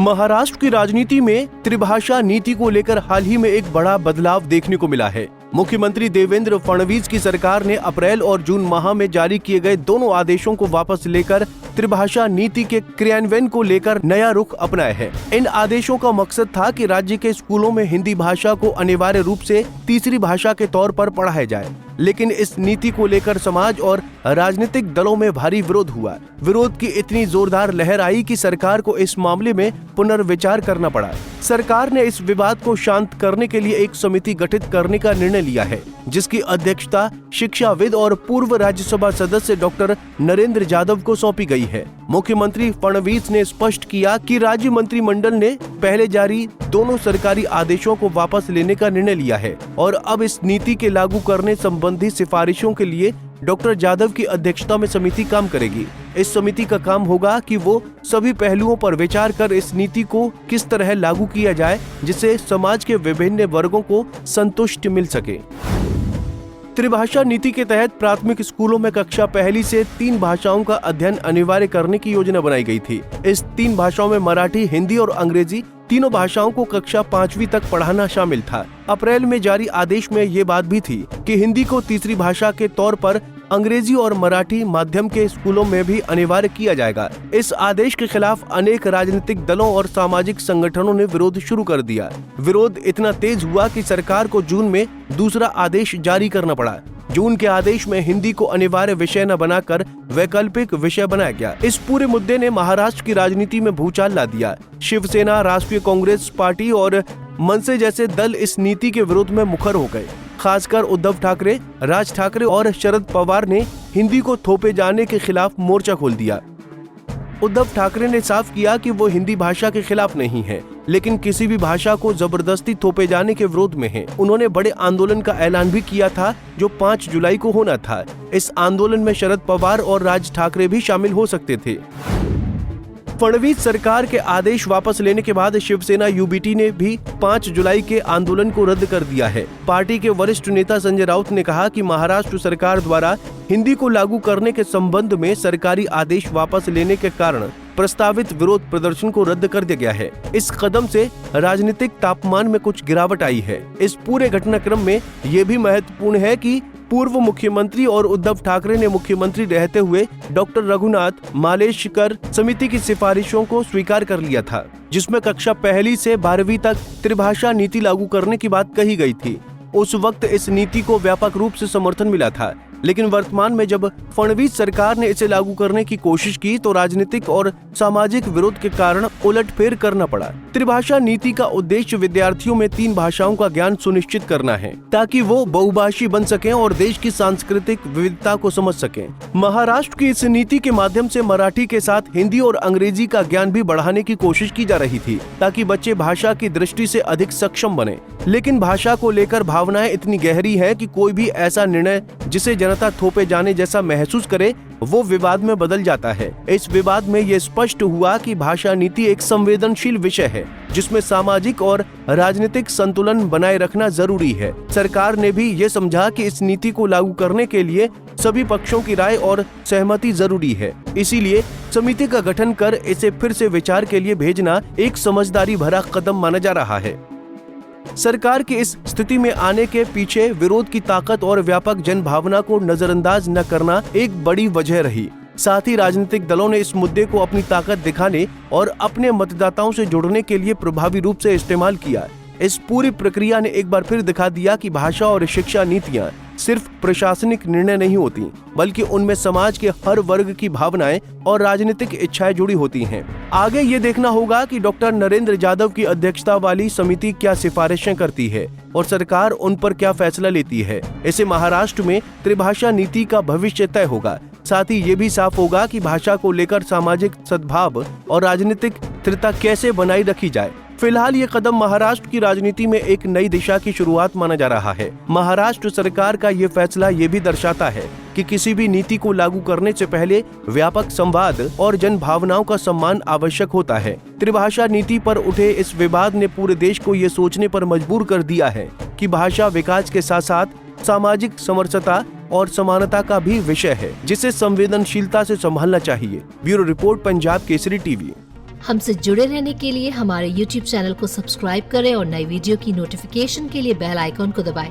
महाराष्ट्र की राजनीति में त्रिभाषा नीति को लेकर हाल ही में एक बड़ा बदलाव देखने को मिला है। मुख्यमंत्री देवेंद्र फडणवीस की सरकार ने अप्रैल और जून माह में जारी किए गए दोनों आदेशों को वापस लेकर त्रिभाषा नीति के क्रियान्वयन को लेकर नया रुख अपनाया है। इन आदेशों का मकसद था कि राज्य के स्कूलों में हिंदी भाषा को अनिवार्य रूप से तीसरी भाषा के तौर पर पढ़ाया जाए, लेकिन इस नीति को लेकर समाज और राजनीतिक दलों में भारी विरोध हुआ। विरोध की इतनी जोरदार लहर आई कि सरकार को इस मामले में पुनर्विचार करना पड़ा। सरकार ने इस विवाद को शांत करने के लिए एक समिति गठित करने का निर्णय लिया है, जिसकी अध्यक्षता शिक्षाविद और पूर्व राज्यसभा सदस्य डॉक्टर नरेंद्र जाधव को सौंपी गई है। मुख्यमंत्री फडणवीस ने स्पष्ट किया कि राज्य मंत्रिमंडल ने पहले जारी दोनों सरकारी आदेशों को वापस लेने का निर्णय लिया है और अब इस नीति के लागू करने संबंधी सिफारिशों के लिए डॉक्टर जाधव की अध्यक्षता में समिति काम करेगी। इस समिति का काम होगा कि वो सभी पहलुओं पर विचार कर इस नीति को किस तरह लागू किया जाए जिससे समाज के विभिन्न वर्गों को संतुष्टि मिल सके। त्रिभाषा नीति के तहत प्राथमिक स्कूलों में कक्षा पहली से 3 भाषाओं का अध्ययन अनिवार्य करने की योजना बनाई गई थी। इस 3 भाषाओं में मराठी, हिंदी और अंग्रेजी तीनों भाषाओं को कक्षा 5वीं तक पढ़ाना शामिल था। अप्रैल में जारी आदेश में ये बात भी थी कि हिंदी को तीसरी भाषा के तौर पर अंग्रेजी और मराठी माध्यम के स्कूलों में भी अनिवार्य किया जाएगा। इस आदेश के खिलाफ अनेक राजनीतिक दलों और सामाजिक संगठनों ने विरोध शुरू कर दिया। विरोध इतना तेज हुआ कि सरकार को जून में दूसरा आदेश जारी करना पड़ा। जून के आदेश में हिंदी को अनिवार्य विषय न बनाकर वैकल्पिक विषय बनाया गया। इस पूरे मुद्दे ने महाराष्ट्र की राजनीति में भूचाल ला दिया। शिवसेना, राष्ट्रीय कांग्रेस पार्टी और मनसे जैसे दल इस नीति के विरोध में मुखर हो गए। खासकर उद्धव ठाकरे, राज ठाकरे और शरद पवार ने हिंदी को थोपे जाने के खिलाफ मोर्चा खोल दिया। उद्धव ठाकरे ने साफ किया कि वो हिंदी भाषा के खिलाफ नहीं है, लेकिन किसी भी भाषा को जबरदस्ती थोपे जाने के विरोध में है। उन्होंने बड़े आंदोलन का ऐलान भी किया था जो 5 जुलाई को होना था। इस आंदोलन में शरद पवार और राज ठाकरे भी शामिल हो सकते थे। फडणवीस सरकार के आदेश वापस लेने के बाद शिवसेना यूबीटी ने भी 5 जुलाई के आंदोलन को रद्द कर दिया है। पार्टी के वरिष्ठ नेता संजय राउत ने कहा कि महाराष्ट्र सरकार द्वारा हिंदी को लागू करने के संबंध में सरकारी आदेश वापस लेने के कारण प्रस्तावित विरोध प्रदर्शन को रद्द कर दिया गया है। इस कदम से राजनीतिक तापमान में कुछ गिरावट आई है। इस पूरे घटनाक्रम में ये भी महत्वपूर्ण है कि पूर्व मुख्यमंत्री और उद्धव ठाकरे ने मुख्यमंत्री रहते हुए डॉक्टर रघुनाथ मालेशकर समिति की सिफारिशों को स्वीकार कर लिया था, जिसमें कक्षा पहली से 12वीं तक त्रिभाषा नीति लागू करने की बात कही गई थी। उस वक्त इस नीति को व्यापक रूप से समर्थन मिला था, लेकिन वर्तमान में जब फडणवीस सरकार ने इसे लागू करने की कोशिश की तो राजनीतिक और सामाजिक विरोध के कारण उलटफेर करना पड़ा। त्रिभाषा नीति का उद्देश्य विद्यार्थियों में 3 भाषाओं का ज्ञान सुनिश्चित करना है ताकि वो बहुभाषी बन सकें और देश की सांस्कृतिक विविधता को समझ सकें। महाराष्ट्र की इस नीति के माध्यम से मराठी के साथ हिंदी और अंग्रेजी का ज्ञान भी बढ़ाने की कोशिश की जा रही थी ताकि बच्चे भाषा की दृष्टि से अधिक सक्षम बने। लेकिन भाषा को लेकर भावनाएं इतनी गहरी है कि कोई भी ऐसा निर्णय जिसे जनता थोपे जाने जैसा महसूस करे वो विवाद में बदल जाता है। इस विवाद में ये स्पष्ट हुआ कि भाषा नीति एक संवेदनशील विषय है जिसमें सामाजिक और राजनीतिक संतुलन बनाए रखना जरूरी है। सरकार ने भी ये समझा कि इस नीति को लागू करने के लिए सभी पक्षों की राय और सहमति जरूरी है। इसीलिए समिति का गठन कर इसे फिर से विचार के लिए भेजना एक समझदारी भरा कदम माना जा रहा है। सरकार की इस स्थिति में आने के पीछे विरोध की ताकत और व्यापक जन भावना को नजरअंदाज न करना एक बड़ी वजह रही। साथ ही राजनीतिक दलों ने इस मुद्दे को अपनी ताकत दिखाने और अपने मतदाताओं से जुड़ने के लिए प्रभावी रूप से इस्तेमाल किया। इस पूरी प्रक्रिया ने एक बार फिर दिखा दिया कि भाषा और शिक्षा नीतियां सिर्फ प्रशासनिक निर्णय नहीं होती, बल्कि उनमें समाज के हर वर्ग की भावनाएं और राजनीतिक इच्छाएं जुड़ी होती हैं। आगे ये देखना होगा कि डॉक्टर नरेंद्र जाधव की अध्यक्षता वाली समिति क्या सिफारिशें करती है और सरकार उन पर क्या फैसला लेती है। इससे महाराष्ट्र में त्रिभाषा नीति का भविष्य तय होगा। साथ ही ये भी साफ होगा कि भाषा को लेकर सामाजिक सद्भाव और राजनीतिक स्थिरता कैसे बनाई रखी जाए। फिलहाल ये कदम महाराष्ट्र की राजनीति में एक नई दिशा की शुरुआत माना जा रहा है। महाराष्ट्र सरकार का ये फैसला ये भी दर्शाता है कि किसी भी नीति को लागू करने से पहले व्यापक संवाद और जन भावनाओं का सम्मान आवश्यक होता है। त्रिभाषा नीति पर उठे इस विवाद ने पूरे देश को ये सोचने पर मजबूर कर दिया है कि भाषा विकास के साथ साथ सामाजिक समरसता और समानता का भी विषय है, जिसे संवेदनशीलता से संभालना चाहिए। Bureau report, Punjab Kesari TV. हमसे जुड़े रहने के लिए हमारे YouTube चैनल को सब्सक्राइब करें और नई वीडियो की नोटिफिकेशन के लिए बेल आइकॉन को दबाएं।